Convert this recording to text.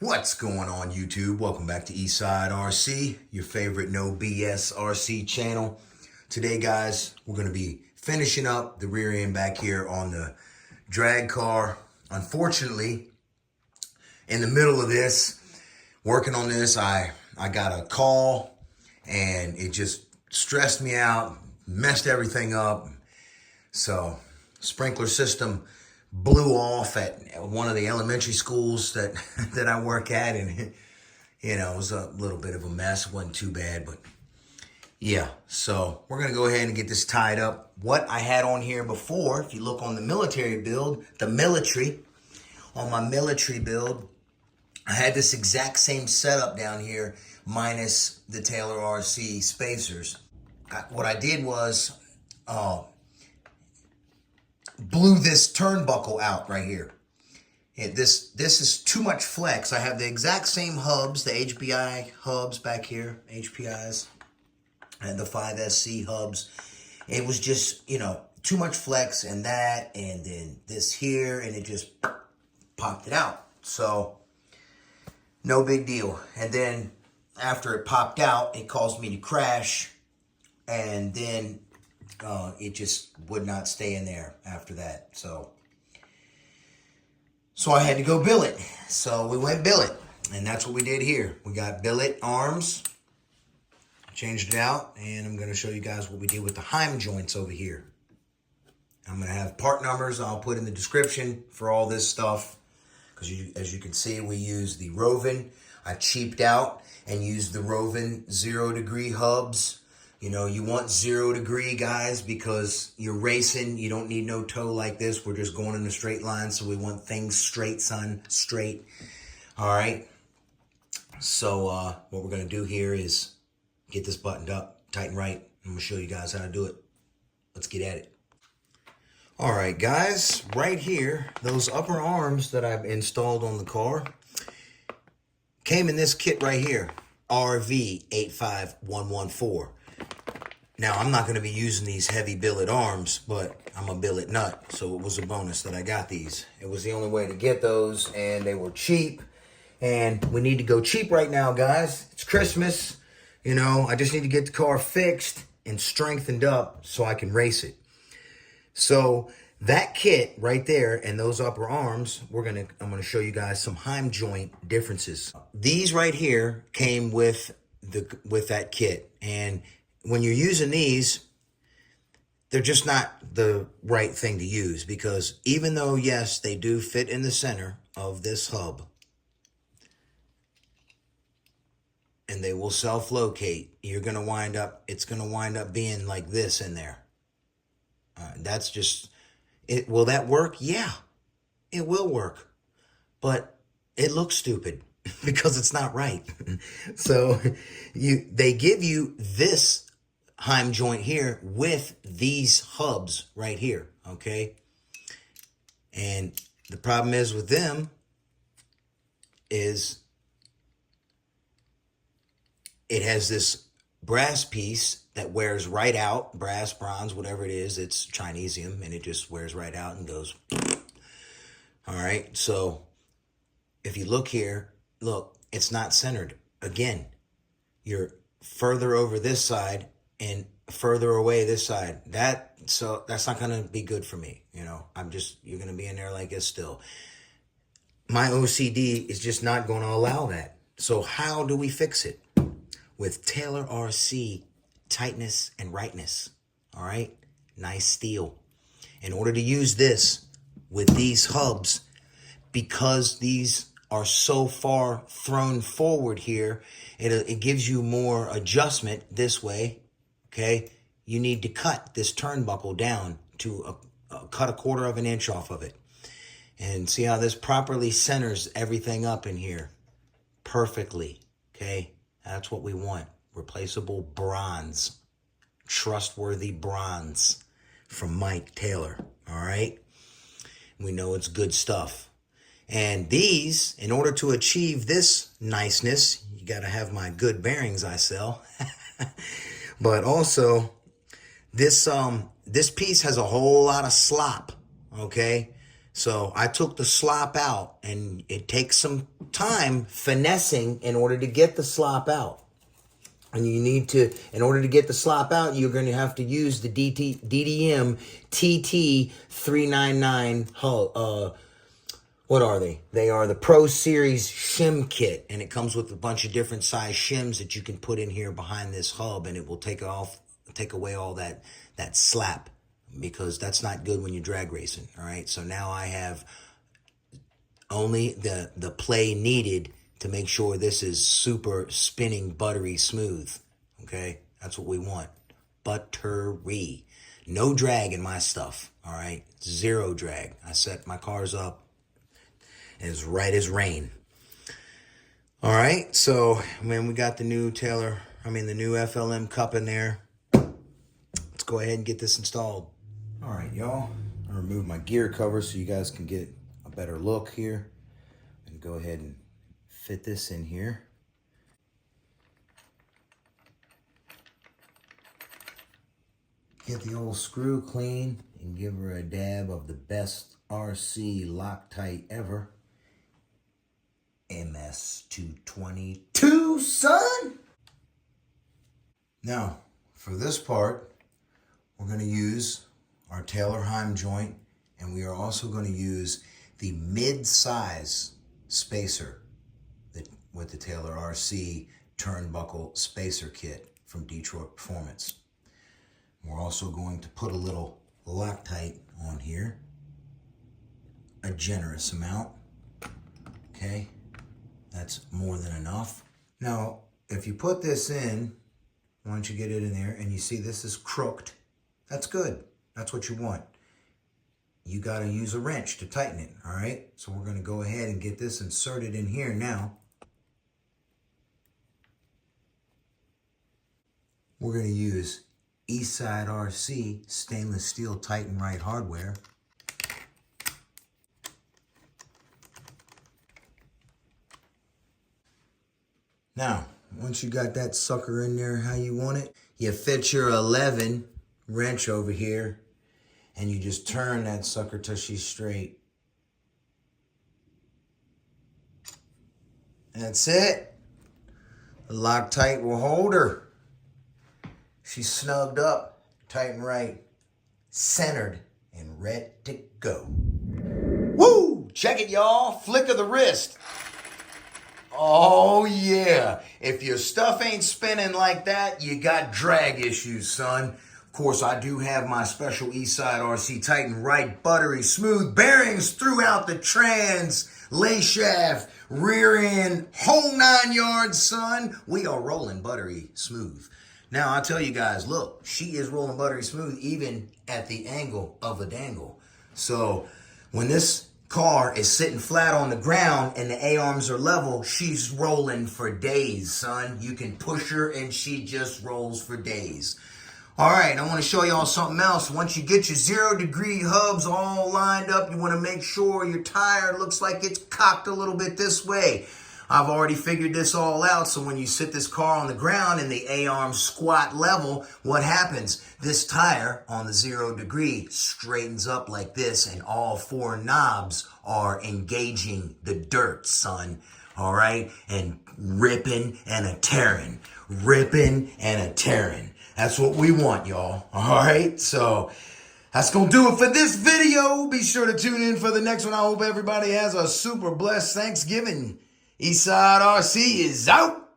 What's going on YouTube? Welcome back to Eastside RC, your favorite no BS RC channel. Today guys, we're going to be finishing up the rear end back here on the drag car. Unfortunately, in the middle of this, working on this, I got a call and it just stressed me out, messed everything up. So, sprinkler system blew off at one of the elementary schools that that I work at, and it was a little bit of a mess. It wasn't too bad, but yeah. So we're gonna go ahead and get this tied up. What I had on here before, if you look on the military build, on my military build, I had this exact same setup down here, minus the Taylor RC spacers. What I did was blew this turnbuckle out right here. This is too much flex. I have the exact same hubs, the HBI hubs back here, HPIs, and the 5SC hubs. It was just, too much flex and that, and then this here, and it just popped it out. So, no big deal. And then after it popped out, it caused me to crash, and then it just would not stay in there after that. So I had to go billet. So we went billet, and that's what we did here. We got billet arms, changed it out, and I'm going to show you guys what we did with the Heim joints over here. I'm going to have part numbers I'll put in the description for all this stuff, because as you can see, we use the Roven. I cheaped out and used the Roven 0 degree hubs. You want 0 degree, guys, because you're racing. You don't need no toe like this. We're just going in a straight line, so we want things straight, son, straight. All right. So what we're going to do here is get this buttoned up, tight and right. I'm going to show you guys how to do it. Let's get at it. All right, guys, right here, those upper arms that I've installed on the car came in this kit right here, RV85114. Now, I'm not going to be using these heavy billet arms, but I'm a billet nut, so it was a bonus that I got these. It was the only way to get those, and they were cheap, and we need to go cheap right now, guys. It's Christmas, I just need to get the car fixed and strengthened up so I can race it. So that kit right there and those upper arms, I'm going to show you guys some Heim joint differences. These right here came with that kit, and when you're using these, they're just not the right thing to use, because even though, yes, they do fit in the center of this hub and they will self-locate, it's going to wind up being like this in there. That's just it. Will that work? Yeah, it will work, but it looks stupid because it's not right. So they give you this Heim joint here with these hubs right here, okay? And the problem is with them is it has this brass piece that wears right out, brass, bronze, whatever it is, it's Chinesium, and it just wears right out and goes. All right, so if you look here, look, it's not centered. Again, you're further over this side and further away this side. So that's not going to be good for me. You're going to be in there like this still. My OCD is just not going to allow that. So how do we fix it? With Taylor RC tightness and rightness. All right? Nice steel. In order to use this with these hubs, because these are so far thrown forward here, it gives you more adjustment this way, okay? You need to cut this turnbuckle down to cut 1/4 of an inch off of it. And see how this properly centers everything up in here perfectly, okay? That's what we want. Replaceable bronze. Trustworthy bronze from Mike Taylor, all right? We know it's good stuff. And these, in order to achieve this niceness, you got to have my good bearings I sell. But also, this piece has a whole lot of slop, okay? So I took the slop out, and it takes some time finessing in order to get the slop out. And you need to, in order to get the slop out, you're going to have to use the DDM TT399 hull. What are they? They are the Pro Series shim kit, and it comes with a bunch of different size shims that you can put in here behind this hub, and it will take away all that slap, because that's not good when you're drag racing. All right, so now I have only the play needed to make sure this is super spinning buttery smooth. Okay, that's what we want. Buttery. No drag in my stuff. All right, zero drag. I set my cars up as right as rain. All right, so man, we got the new the new FLM cup in there. Let's go ahead and get this installed. All right, y'all. I removed my gear cover so you guys can get a better look here. And go ahead and fit this in here. Get the old screw clean and give her a dab of the best RC Loctite ever. MS222, son! Now, for this part, we're going to use our Taylor Heim joint, and we are also going to use the mid-size spacer with the Taylor RC turnbuckle spacer kit from Detroit Performance. We're also going to put a little Loctite on here, a generous amount. Okay, that's more than enough. Now, if you put this in, once you get it in there and you see this is crooked, that's good. That's what you want. You got to use a wrench to tighten it, all right? So we're going to go ahead and get this inserted in here now. We're going to use Eastside RC stainless steel Titan Right hardware. Now, once you got that sucker in there how you want it, you fit your 11 wrench over here and you just turn that sucker till she's straight. That's it. The Loctite will hold her. She's snugged up, tight and right, centered, and ready to go. Woo! Check it, y'all. Flick of the wrist. Oh, yeah. If your stuff ain't spinning like that, you got drag issues, son. Of course, I do have my special Eastside RC Titan Right Buttery smooth bearings throughout the trans, lay shaft, rear end, whole 9 yards, son. We are rolling buttery smooth. Now, I'll tell you guys, look, she is rolling buttery smooth even at the angle of a dangle. So when this car is sitting flat on the ground and the A-arms are level, she's rolling for days, son. You can push her and she just rolls for days. All right, I want to show y'all something else. Once you get your 0-degree hubs all lined up, you want to make sure your tire looks like it's cocked a little bit this way. I've already figured this all out, so when you sit this car on the ground and the A-arm squat level, what happens? This tire on the 0-degree straightens up like this, and all 4 knobs are engaging the dirt, son. All right? And ripping and a tearing. Ripping and a tearing. That's what we want, y'all. All right? So that's going to do it for this video. Be sure to tune in for the next one. I hope everybody has a super blessed Thanksgiving. Eastside RC is out.